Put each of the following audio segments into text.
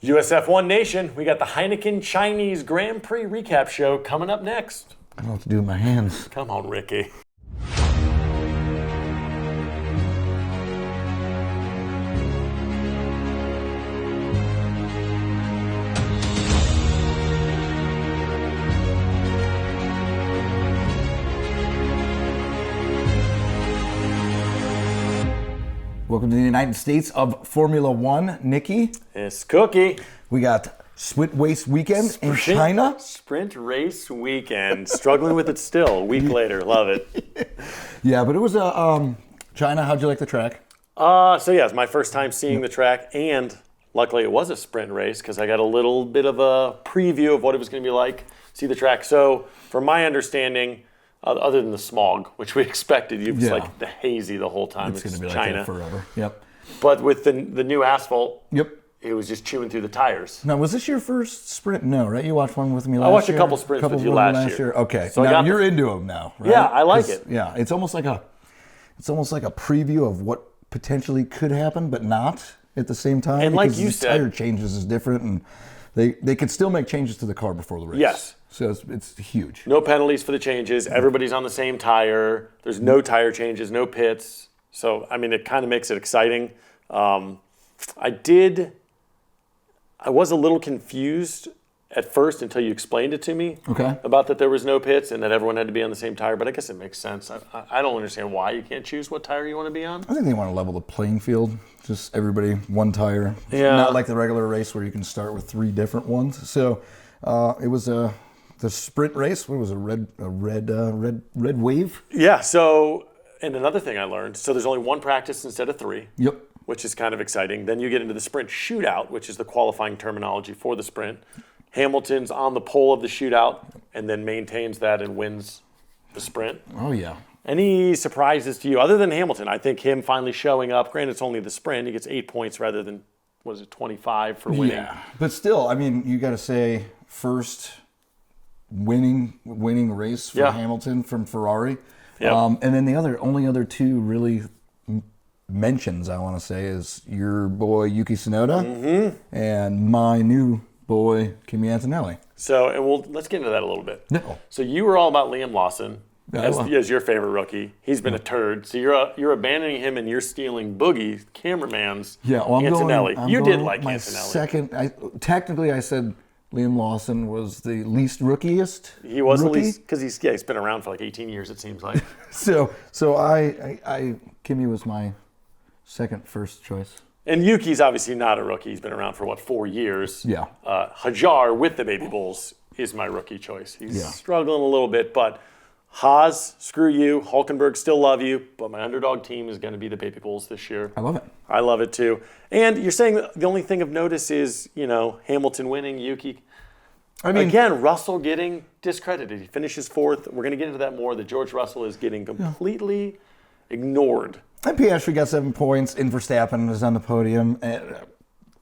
USF1 Nation, we got the Heineken Chinese Grand Prix recap show coming up next. I don't know what to do with my hands. Come on, Ricky. Welcome to the United States of Formula One. Nicky. It's Cookie. We got Sprint Race Weekend in China. Sprint Race Weekend. Struggling with it still. A week later. Love it. Yeah, but it was China. How'd you like the track? It's my first time seeing the track, and luckily it was a sprint race because I got a little bit of a preview of what it was going to be like. See the track. So, from my understanding, other than the smog, which we expected, it was like the hazy the whole time. It's going to be China. like that forever. Yep. But with the new asphalt, yep, it was just chewing through the tires. Now, was this your first sprint? No, right? You watched one with me last year? I watched a couple sprints with you last year. Okay. So now you're into them now, right? Yeah, I like it. Yeah, it's almost like a preview of what potentially could happen, but not at the same time. And like because you the said, tire changes is different, and they could still make changes to the car before the race. Yes. So it's huge. No penalties for the changes. Everybody's on the same tire. There's no tire changes, no pits. So, I mean, it kind of makes it exciting. I was a little confused at first until you explained it to me. Okay. About that there was no pits and that everyone had to be on the same tire, but I guess it makes sense. I don't understand why you can't choose what tire you want to be on. I think they want to level the playing field. Just everybody one tire. Yeah. Not like the regular race where you can start with 3 different ones. So it was the sprint race. What was it? Red wave. Yeah. So, and another thing I learned. So there's only one practice instead of 3. Yep. Which is kind of exciting. Then you get into the sprint shootout, which is the qualifying terminology for the sprint. Hamilton's on the pole of the shootout and then maintains that and wins the sprint. Oh, yeah. Any surprises to you other than Hamilton? I think him finally showing up. Granted, it's only the sprint. He gets 8 points rather than, 25 for winning? Yeah, but still, I mean, you got to say first winning race for Hamilton from Ferrari. Yep. And then the only other 2 really mentions I want to say is your boy Yuki Tsunoda and my new boy Kimi Antonelli. So, and let's get into that a little bit. No. So you were all about Liam Lawson as your favorite rookie. He's been a turd. So you're abandoning him and you're stealing Boogie, cameraman's Antonelli. I'm you going did like my Antonelli. Technically, I said Liam Lawson was the least rookiest. He was rookie. the least because he's been around for like 18 years. It seems like. So Kimi was my first choice. And Yuki's obviously not a rookie. He's been around for 4 years. Yeah. Hajar with the Baby Bulls is my rookie choice. He's struggling a little bit, but Haas, screw you. Hulkenberg, still love you, but my underdog team is going to be the Baby Bulls this year. I love it. I love it too. And you're saying that the only thing of notice is, Hamilton winning, Yuki. I mean, again, Russell getting discredited. He finishes 4th. We're going to get into that more. That George Russell is getting completely ignored. And Piastri got 7 points, and Verstappen was on the podium.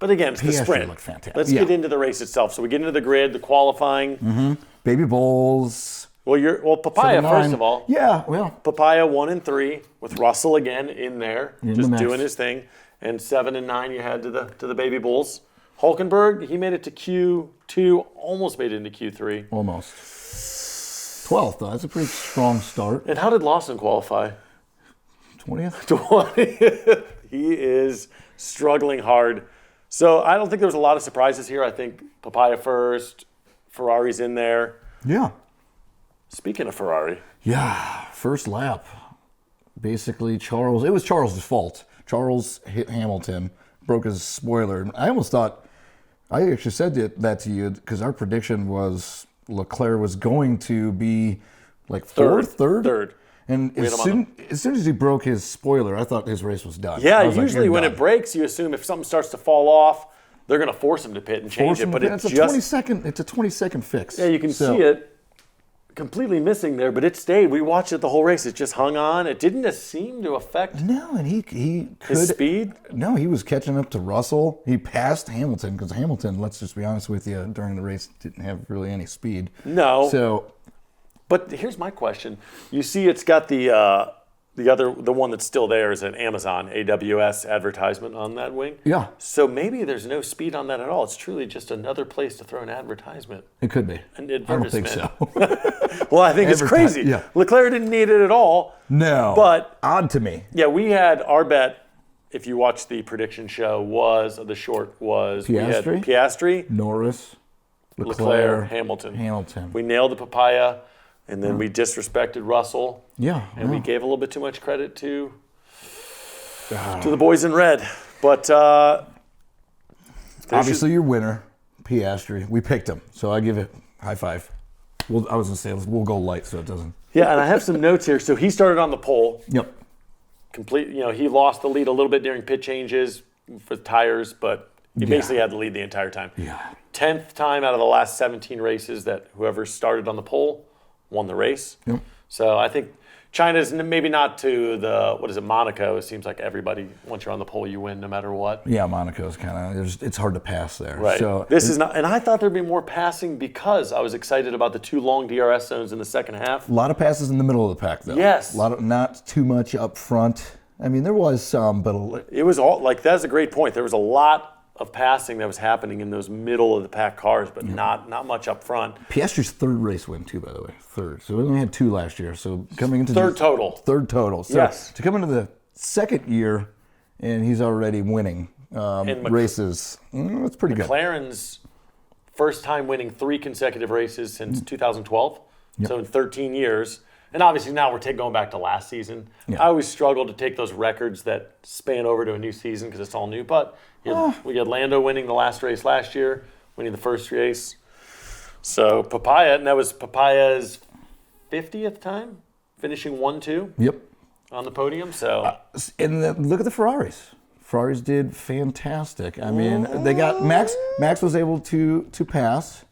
But again, it's the sprint. Looked fantastic. Let's get into the race itself. So we get into the grid, the qualifying. Baby Bulls. Well, Papaya, first of all. Yeah, well. Papaya 1 and 3 with Russell again in there, just the doing his thing. And 7 and 9 you had to the Baby Bulls. Hulkenberg, he made it to Q2, almost made it into Q3. Almost. 12th, though. That's a pretty strong start. And how did Lawson qualify? 20th? 20th. He is struggling hard. So I don't think there was a lot of surprises here. I think Papaya first, Ferrari's in there. Yeah. Speaking of Ferrari. Yeah, first lap. Basically, it was Charles' fault. Charles hit Hamilton, broke his spoiler. I actually said that to you because our prediction was Leclerc was going to be like third. And as soon as he broke his spoiler, I thought his race was done. Yeah, usually when it breaks, you assume if something starts to fall off, they're going to force him to pit and change it. But it's a 20-second fix. Yeah, you can see it completely missing there, but it stayed. We watched it the whole race. It just hung on. It didn't seem to affect and his speed. No, he was catching up to Russell. He passed Hamilton because Hamilton, let's just be honest with you, during the race didn't have really any speed. No. So, but here's my question. You see it's got the the one that's still there is an Amazon AWS advertisement on that wing. Yeah. So maybe there's no speed on that at all. It's truly just another place to throw an advertisement. It could be. An I don't think advertisement. so. Well, I think it's crazy. Yeah. Leclerc didn't need it at all. No. But odd to me. yeah, we had our bet. If you watched the prediction show, was Piastri? we had Piastri, Norris, Leclerc, Hamilton. We nailed the papaya, and then we disrespected Russell. Yeah. And we gave a little bit too much credit to the boys in red. But obviously your winner, Piastri. We picked him, so I give it high five. I was going to say, we'll go light so it doesn't. Yeah, and I have some notes here. So he started on the pole. Yep. He lost the lead a little bit during pit changes for the tires, but he basically had the lead the entire time. Yeah. 10th time out of the last 17 races that whoever started on the pole won the race. Yep. So I think China's maybe not to Monaco. It seems like everybody, once you're on the pole, you win no matter what. Yeah, Monaco's kind of, it's hard to pass there. Right. So this is not, and I thought there'd be more passing because I was excited about the 2 long DRS zones in the second half. A lot of passes in the middle of the pack, though. Yes. Not too much up front. I mean, there was some, but it was all that's a great point. There was a lot of passing that was happening in those middle of the pack cars, but not much up front. Piastri's third race win too, by the way. Third. So we only had 2 last year. So coming into third total. Third total. So yes. To come into the second year and he's already winning races, that's pretty good. McLaren's first time winning 3 consecutive races since 2012. Yep. So in 13 years. And obviously now we're going back to last season. Yeah. I always struggle to take those records that span over to a new season because it's all new. But we had Lando winning the last race last year, winning the first race. So Papaya, and that was Papaya's 50th time, finishing 1-2. Yep. On the podium. So look at the Ferraris. Ferraris did fantastic. I mean, they got Max. Max was able to pass.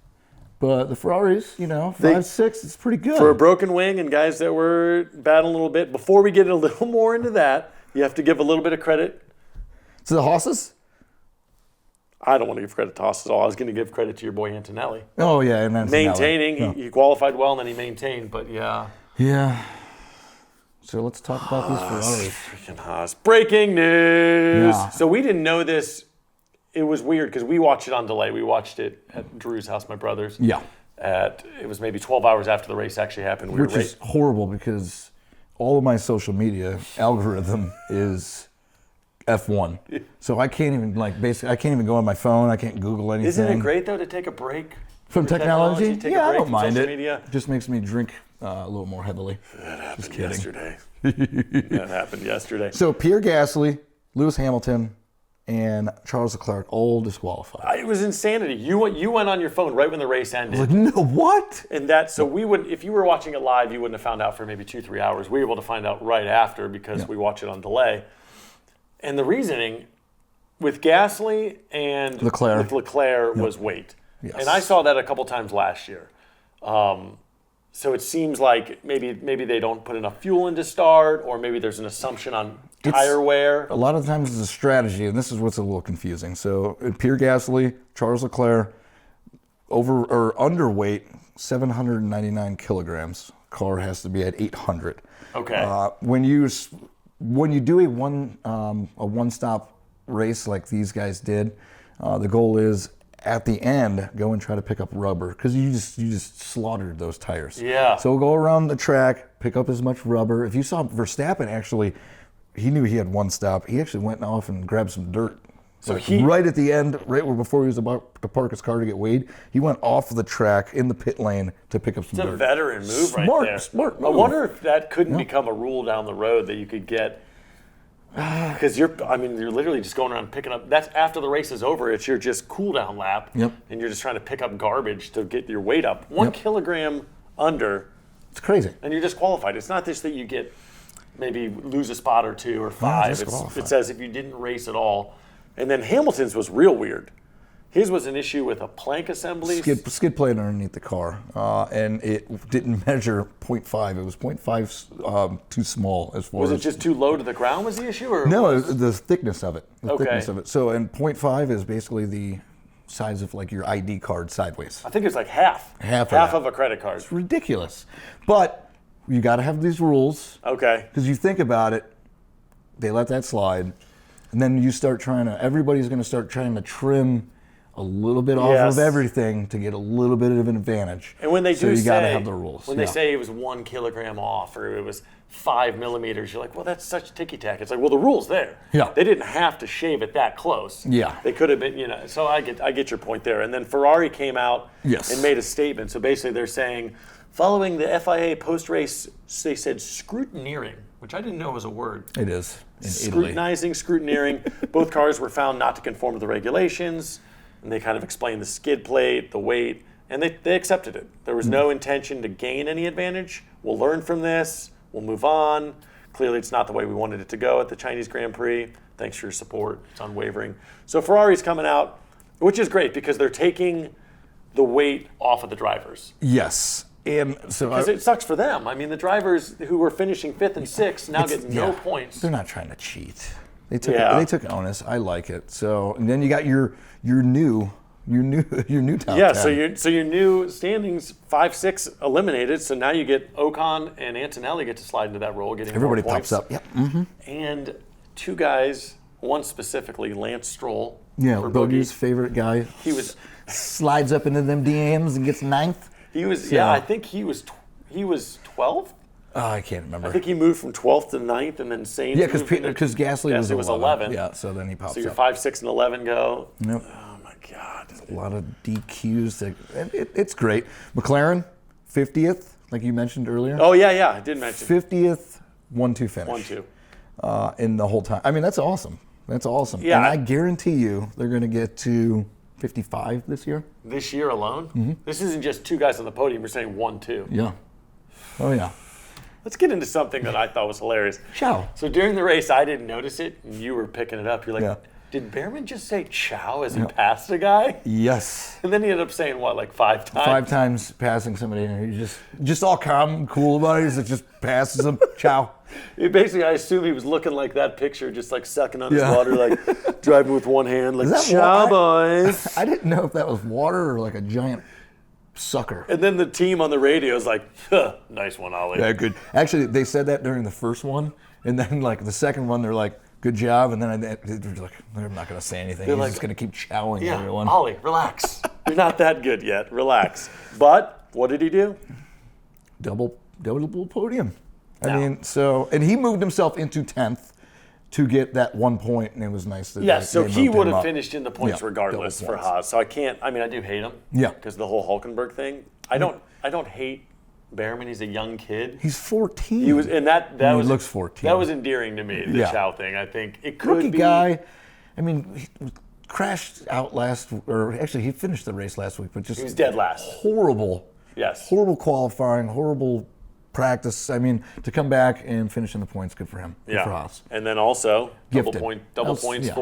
But the Ferraris, 5-6, it's pretty good. For a broken wing and guys that were battling a little bit, before we get a little more into that, you have to give a little bit of credit. To the Hosses? I don't want to give credit to Haas at all. I was going to give credit to your boy Antonelli. Oh, yeah. And maintaining. He qualified well and then he maintained, but yeah. Yeah. So let's talk about these Ferraris. Freaking Haas. Breaking news. Yeah. So we didn't know this. It was weird because we watched it on delay. We watched it at Drew's house, my brother's. Yeah. It was maybe 12 hours after the race actually happened. Which is horrible because all of my social media algorithm is F1. So I can't even I can't even go on my phone. I can't Google anything. Isn't it great though to take a break from technology? Yeah, I don't mind it. Media? It just makes me drink a little more heavily. That happened yesterday. That happened yesterday. So Pierre Gasly, Lewis Hamilton, and Charles Leclerc all disqualified. It was insanity. You went on your phone right when the race ended. I was like, no, what? And if you were watching it live, you wouldn't have found out for maybe 2-3 hours. We were able to find out right after because we watch it on delay. And the reasoning with Gasly and Leclerc was weight. Yes. And I saw that a couple times last year. So it seems like maybe they don't put enough fuel in to start, or maybe there's an assumption on tire wear. A lot of times it's a strategy, and this is what's a little confusing. So Pierre Gasly, Charles Leclerc, underweight, 799 kilograms. Car has to be at 800. Okay. When you do a one-stop race like these guys did, the goal is at the end go and try to pick up rubber because you just slaughtered those tires. Yeah. So go around the track, pick up as much rubber. If you saw Verstappen actually, he knew he had one stop. He actually went off and grabbed some dirt. So right at the end, right before he was about to park his car to get weighed, he went off the track in the pit lane to pick up some dirt. It's a veteran move right there. Smart move. I wonder if that couldn't become a rule down the road that you could get. Because you're literally just going around picking up. That's after the race is over. It's your just cool down lap. Yep. And you're just trying to pick up garbage to get your weight up. 1 kilogram under. It's crazy. And you're disqualified. It's not just that you get maybe lose a spot or 2 or 5. It says if you didn't race at all. And then Hamilton's was real weird. His was an issue with a plank assembly. Skid plate underneath the car, and it didn't measure 0.5. It was 0.5 too small as far as... Was it just too low to the ground was the issue? Or no, the thickness of it. Thickness of it. So, and 0.5 is basically the size of like your ID card sideways. I think it's like half. Half of a credit card. It's ridiculous. But You got to have these rules. Okay. Because you think about it, they let that slide, and then you start everybody's going to start trying to trim a little bit off Yes. of everything to get a little bit of an advantage. And when they so do you got to say, have the rules. when they say it was 1 kilogram off or it was 5 millimeters, you're like, well, that's such ticky-tack. It's like, well, the rule's there. Yeah. They didn't have to shave it that close. Yeah. They could have been, so I get your point there. And then Ferrari came out Yes. and made a statement. So basically they're saying, following the FIA post-race, they said scrutineering, which I didn't know was a word. It is in Italy. Scrutinizing, scrutineering. Both cars were found not to conform to the regulations. And they kind of explained the skid plate, the weight, and they accepted it. There was no intention to gain any advantage. We'll learn from this. We'll move on. Clearly, it's not the way we wanted it to go at the Chinese Grand Prix. Thanks for your support. It's unwavering. So Ferrari's coming out, which is great because they're taking the weight off of the drivers. Yes. And so Because it sucks for them. I mean, the drivers who were finishing 5th and 6th now get no points. They're not trying to cheat. They took onus. I like it. So and then you got your new top 10. So your new standings 5, 6 eliminated. So now you get Ocon and Antonelli get to slide into that role, getting Everybody more points. pops up. Yep. Mm-hmm. And 2 guys, one specifically, Lance Stroll. Yeah, for Boogie's favorite guy. He was slides up into them DMs and gets 9th. He was So- I think he was 12th. Oh, I can't remember. I think he moved from 12th to 9th, and then Sainz. Yeah, moved into- because Gasly was 11. Yeah, so then he pops So your up. 5, 6, and 11 go. Yep. Oh my God. A lot of DQs. It's great. McLaren, 50th, like you mentioned earlier. Oh yeah, I did mention 50th, 1-2 finish. 1-2. In the whole time. I mean, that's awesome. That's awesome. Yeah. And I guarantee you they're going to get to 55 this year. This year alone. Mm-hmm. This isn't just 2 guys on the podium. We're saying 1, 2. Yeah. Oh, yeah. Let's get into something that I thought was hilarious. Ciao. So during the race, I didn't notice it, and you were picking it up. You're like, Yeah. did Behrman just say ciao as he passed a guy? Yes. And then he ended up saying what, like 5 times? 5 times passing somebody, and he just all calm and cool about it. He just passes them. Ciao. Basically, I assume he was looking like that picture, just like sucking on his Yeah. water, like driving with one hand, like that ciao, why- boys. I didn't know if that was water or like a giant sucker. And then the team on the radio is like, huh, nice one, Ollie. Yeah, good. Actually, they said that during the first one, and then like the second one, they're like, "Good job," and then they're like, "They're not going to say anything. He's like- just going to keep chowing Yeah, everyone." Ollie, relax. You're not that good yet. Relax. But what did he do? Double podium. I Yeah. mean, and he moved himself into 10th to get that 1 point, and it was nice that Yes, so they he moved would him have up. finished in the points Yeah, regardless double for points. Haas. So I do hate him. Yeah. Because the whole Hulkenberg thing. I don't hate Behrman. He's a young kid. He's 14. He was, and that He was looks 14. That was endearing to me. The Yeah. Chow thing. I think it could rookie be. guy. I mean, he crashed out actually he finished the race last week, but just He was dead last. horrible. Yes. Horrible qualifying, horrible practice. I mean, to come back and finish in the points, good for him. Good for Haas. And then also double Gifted. points Yeah.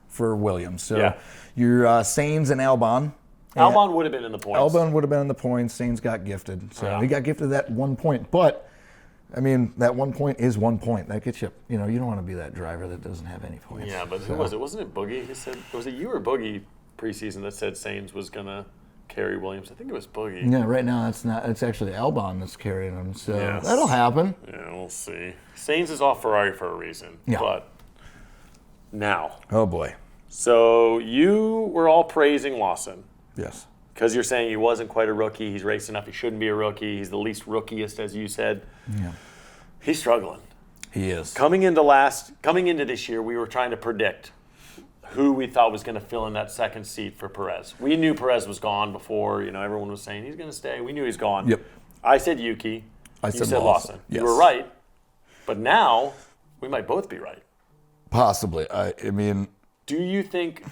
for Williams. So Yeah. your Sainz and Albon. Albon would have been in the points. Albon would have been in the points. Sainz got gifted. So Yeah. he got gifted that 1 point. But, I mean, that 1 point is 1 point. That gets you, you don't want to be that driver that doesn't have any points. Yeah, but who was it? Wasn't it Boogie? He said, was it you or Boogie preseason that said Sainz was gonna carry Williams? I think it was Boogie. Yeah, right now it's actually Albon that's carrying him. So Yes. that'll happen. Yeah, we'll see. Sainz is off Ferrari for a reason. Yeah. But now, Oh, boy. so you were all praising Lawson Yes. because you're saying he wasn't quite a rookie. He's raced enough. He shouldn't be a rookie. He's the least rookiest, as you said. Yeah. He's struggling. He is. Coming into this year, we were trying to predict who we thought was going to fill in that second seat for Perez. We knew Perez was gone before. Everyone was saying he's going to stay. We knew he's gone. Yep. I said Yuki. I You said said Lawson. Yes. You were right. But now we might both be right. Possibly. I mean, Do you think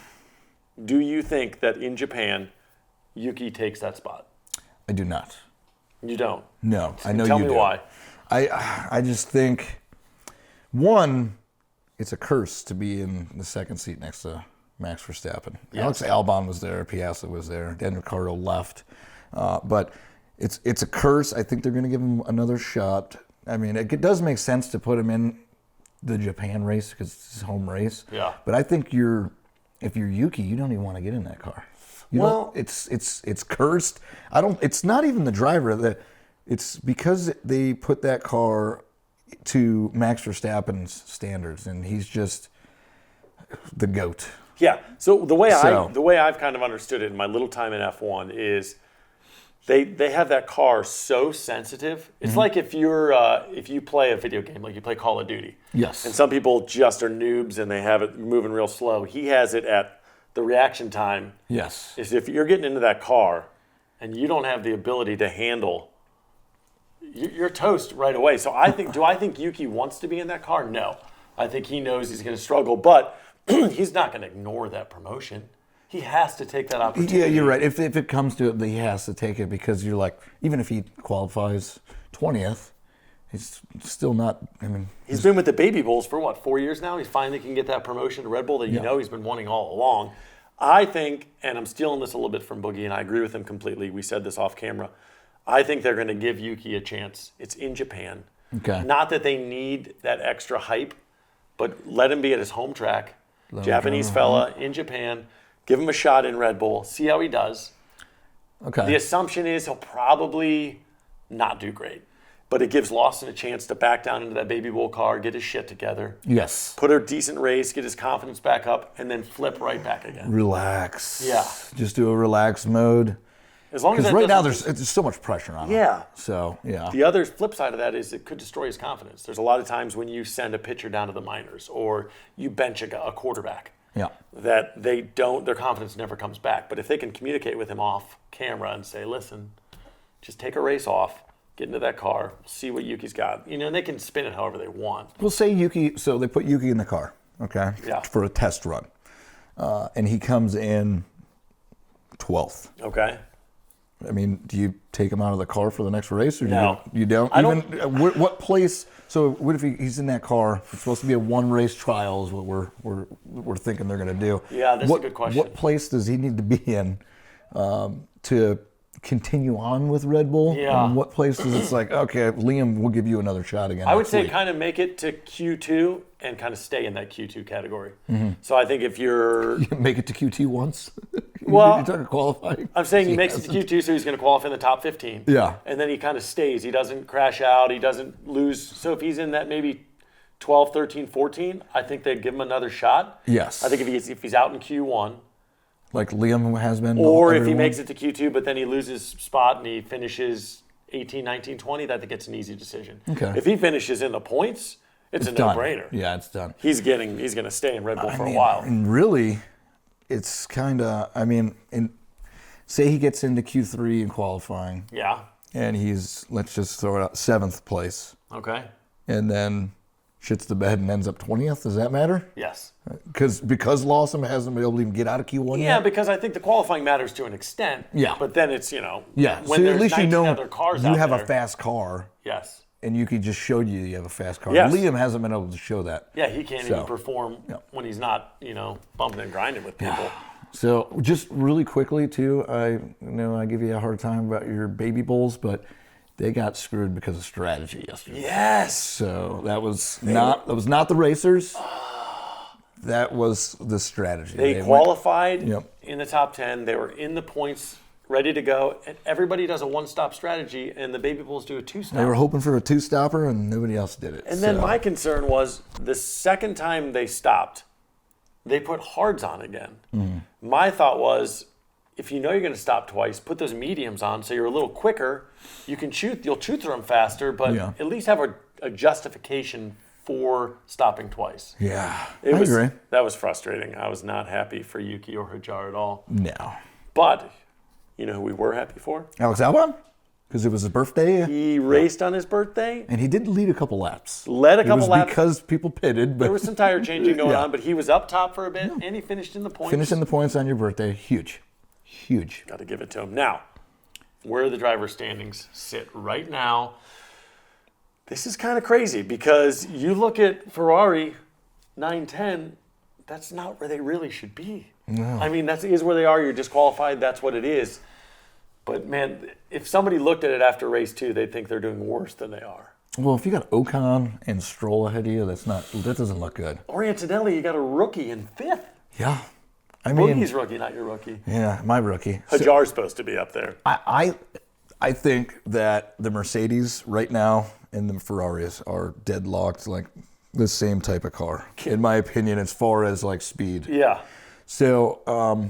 that in Japan, Yuki takes that spot? I do not. You don't. No, I know Tell you me do. why. I just think, one, it's a curse to be in the second seat next to Max Verstappen. Yes. Alex Albon was there, Piastri was there, Dan Ricciardo left, but it's a curse. I think they're going to give him another shot. I mean, it does make sense to put him in the Japan race because it's his home race. Yeah. But I think if you're Yuki, you don't even want to get in that car. Well- it's cursed. It's not even the driver that. It's because they put that car to Max Verstappen's standards, and he's just the GOAT. Yeah. So the way I've kind of understood it in my little time in F1 is they have that car so sensitive. It's like if you play a video game, like you play Call of Duty. Yes. And some people just are noobs and they have it moving real slow. He has it at the reaction time. Yes. Is if you're getting into that car and you don't have the ability to handle, you're toast right away. So do I think Yuki wants to be in that car? No. I think he knows he's going to struggle, but he's not going to ignore that promotion. He has to take that opportunity. Yeah, you're right. If it comes to it, he has to take it because you're like, even if he qualifies 20th, he's still not, I mean. He's been with the Baby Bulls for what, 4 years now? He finally can get that promotion to Red Bull that he's been wanting all along. I think, and I'm stealing this a little bit from Boogie, and I agree with him completely. We said this off camera. I think they're going to give Yuki a chance. It's in Japan. Okay. Not that they need that extra hype, but let him be at his home track. Japanese fella in Japan. Give him a shot in Red Bull. See how he does. Okay. The assumption is he'll probably not do great. But it gives Lawson a chance to back down into that Baby Bull car, get his shit together. Yes. Put a decent race, get his confidence back up, and then flip right back again. Relax. Yeah. Just do a relaxed mode. As long as Because right now there's so much pressure on him. Yeah. So, yeah. The other flip side of that is it could destroy his confidence. There's a lot of times when you send a pitcher down to the minors or you bench a quarterback. Yeah. That their confidence never comes back. But if they can communicate with him off camera and say, listen, just take a race off, get into that car, see what Yuki's got. And they can spin it however they want. We'll say Yuki, so they put Yuki in the car, okay? Yeah. For a test run. And he comes in 12th. Okay. I mean, do you take him out of the car for the next race? Or No. You don't? I don't. What place? So what if he's in that car? It's supposed to be a one-race trial is what we're thinking they're going to do. Yeah, that's a good question. What place does he need to be in to continue on with Red Bull? Yeah. And what place is it's like, okay, Liam, we'll give you another shot again. I would next say week. kind of make it to Q2 and kind of stay in that Q2 category. Mm-hmm. So I think if you're... Make it to QT once? Well, you're talking qualifying? I'm saying he makes it to Q2, so he's going to qualify in the top 15. Yeah. And then he kind of stays. He doesn't crash out. He doesn't lose. So if he's in that maybe 12, 13, 14, I think they'd give him another shot. Yes. I think if he's out in Q1. Like Liam has been. Or if he makes it to Q2, but then he loses spot and he finishes 18, 19, 20, I think it's an easy decision. Okay. If he finishes in the points, it's a done. no-brainer. Yeah, it's done. He's going to stay in Red Bull for a while. And really, it's kind of, say he gets into Q3 in qualifying, Yeah. and he's, let's just throw it out, 7th place, Okay. and then shits the bed and ends up 20th. Does that matter? Yes. Because Lawson hasn't been able to even get out of Q1 yet? Yeah, because I think the qualifying matters to an extent. Yeah. But then it's, Yeah, when so there's at least 19 you know other cars you out have there. a fast car, Yes. and Yuki just showed you have a fast car. Yes. Liam hasn't been able to show that. Yeah, he can't So, even perform when he's not, bumping and grinding with people. So just really quickly too, I know I give you a hard time about your Baby Bulls, but they got screwed because of strategy yesterday. Yes. So that was not the racers. That was the strategy. They qualified Yep. in the top 10. They were in the points, ready to go. And everybody does a one-stop strategy, and the Baby Bulls do a two-stop. They were hoping for a two-stopper, and nobody else did it. And then my concern was the second time they stopped, they put hards on again. Mm-hmm. My thought was, if you know you're going to stop twice, put those mediums on so you're a little quicker. You'll chew through them faster, but at least have a justification for stopping twice. Yeah, I agree. agree. That was frustrating. I was not happy for Yuki or Hajar at all. No. But you know who we were happy for? Alex Albon? Because it was his birthday. He raced on his birthday. And he did lead a couple laps. Led a couple laps. Because people pitted. But there was some tire changing going on, but he was up top for a bit, and he finished in the points. Finishing the points on your birthday, huge. Huge. Got to give it to him. Now, where the driver standings sit right now, this is kind of crazy because you look at Ferrari 9-10, that's not where they really should be. No. I mean, that is where they are. You're disqualified. That's what it is. But, man, if somebody looked at it after race 2, they'd think they're doing worse than they are. Well, if you got Ocon and Stroll ahead of you, that doesn't look good. Or Antonelli, you got a rookie in 5th. Yeah. I mean, Boogie's rookie, not your rookie. Yeah, my rookie. Hajar's supposed to be up there. I I think that the Mercedes right now and the Ferraris are deadlocked like the same type of car, in my opinion, as far as like speed. Yeah. So,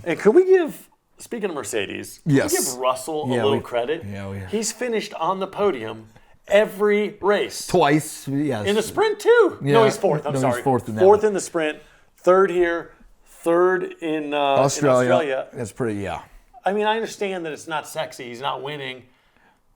And could we give, speaking of Mercedes, could Yes. we give Russell a little credit? Yeah. He's finished on the podium every race. Twice, yes. In the sprint, too. No, Yeah. he's fourth. I'm No, he's sorry. fourth in that Fourth one. in the sprint, third here, third in Australia. That's pretty, yeah. I mean, I understand that it's not sexy. He's not winning.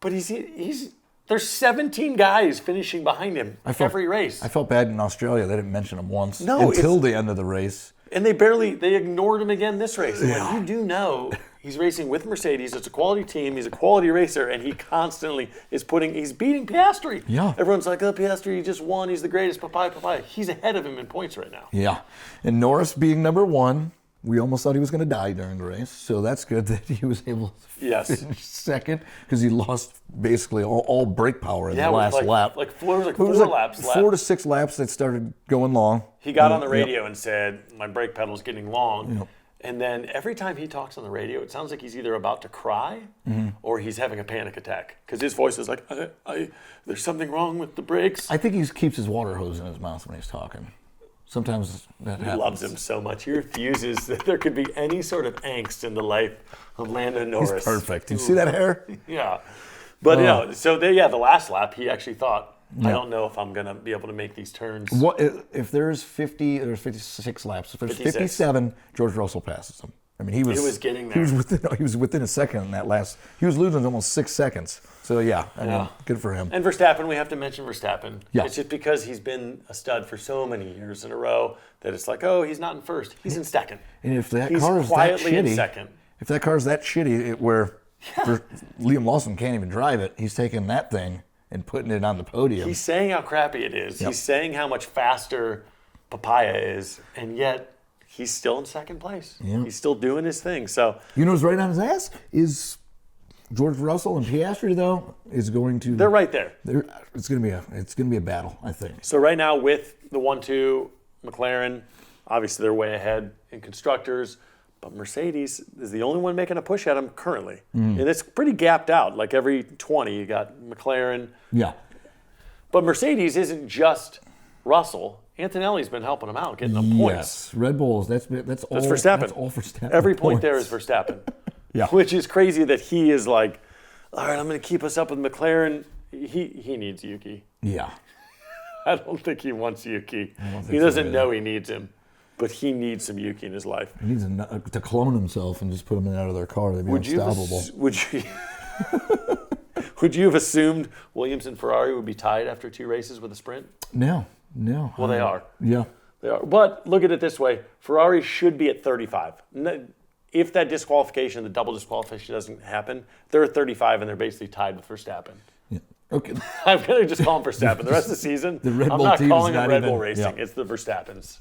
But there's 17 guys finishing behind him every race. I felt bad in Australia. They didn't mention him once No, until the end of the race. And they ignored him again this race. Yeah. You do know he's racing with Mercedes. It's a quality team. He's a quality racer, and he constantly he's beating Piastri. Yeah. Everyone's like, oh, Piastri, he just won. He's the greatest. Papaya. He's ahead of him in points right now. Yeah. And Norris being number one, we almost thought he was going to die during the race. So that's good that he was able to finish second because he lost basically all brake power in the last lap. Like four laps left. 4 to 6 laps that started going long. He got on the radio and said, my brake pedal's getting long. Yep. And then every time he talks on the radio, it sounds like he's either about to cry or he's having a panic attack. Because his voice is like, there's something wrong with the brakes. I think he keeps his water hose in his mouth when he's talking. Sometimes that happens. He loves him so much. He refuses that there could be any sort of angst in the life of Lando Norris. He's perfect. You see that hair? Yeah. But, the last lap, he actually thought, I don't know if I'm going to be able to make these turns. What if there's 56 laps? If there's 57, George Russell passes him. I mean, he was getting there. He was within a second in that last. He was losing almost 6 seconds. So I mean, good for him. And Verstappen, we have to mention Verstappen. Yeah. It's just because he's been a stud for so many years in a row that it's like, oh, he's not in first, he's in second. And if that he's car is that quietly in shitty, second. If that car's that shitty, where Liam Lawson can't even drive it, he's taking that thing and putting it on the podium. He's saying how crappy it is. Yep. He's saying how much faster Papaya is, and yet he's still in second place. Yeah. He's still doing his thing. So you know who's right on his ass is George Russell and Piastri, though, is going to. They're right there. It's going to be a battle, I think. So right now with the 1-2 McLaren, obviously they're way ahead in constructors, but Mercedes is the only one making a push at them currently, and it's pretty gapped out. Like every 20, you got McLaren. Yeah. But Mercedes isn't just Russell. Antonelli's been helping them out, getting them points. Yes, Red Bulls. That's all. That's Verstappen. That's all Verstappen. Every point points. there is Verstappen. Yeah. Which is crazy that he is like, all right, I'm going to keep us up with McLaren. He needs Yuki. Yeah. I don't think he wants Yuki. He doesn't know he needs him, but he needs some Yuki in his life. He needs to clone himself and just put him out of their car. They'd be unstoppable. Would you have assumed Williams and Ferrari would be tied after 2 races with a sprint? No. Well, they are. Yeah. They are. But look at it this way. Ferrari should be at 35. If that disqualification, the double disqualification doesn't happen, they're at 35 and they're basically tied with Verstappen. Yeah. Okay. I'm going to just call him Verstappen. The rest of the season, The Red I'm Bull not team is calling not it Red Bull even- Racing. yeah. It's the Verstappens.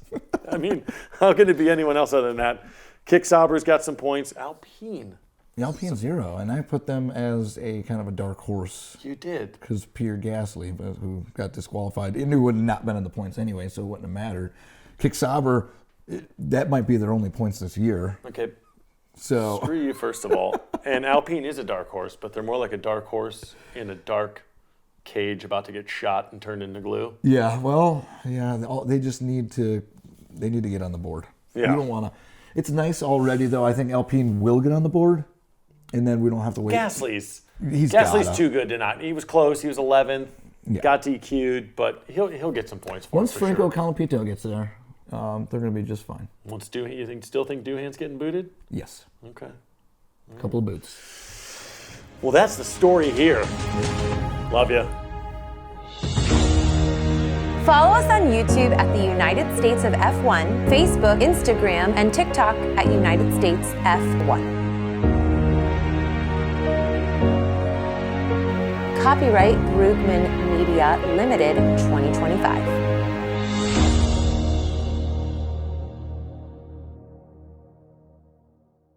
I mean, how can it be anyone else other than that? Kick Sauber's got some points. Alpine. The Alpine 0, and I put them as a kind of a dark horse. You did. Because Pierre Gasly, who got disqualified, it would not been in the points anyway, so it wouldn't have mattered. Kick Sauber, that might be their only points this year. Okay. So Screw you, first of all. And Alpine is a dark horse, but they're more like a dark horse in a dark cage about to get shot and turned into glue. yeah, they just need to get on the board. Yeah. You don't want to. It's nice already, though. I think Alpine will get on the board, and then we don't have to wait. Gasly's gotta. too good to not. He was close. He was 11th. Yeah. Got DQ'd, but he'll get some points for Once it for Franco sure. Colapinto gets there, they're going to be just fine. You still think Doohan's getting booted? Yes. Okay. A couple of boots. Well, that's the story here. Love you. Follow us on YouTube at the United States of F1, Facebook, Instagram, and TikTok at United States F1. Copyright Brugman Media Limited 2025.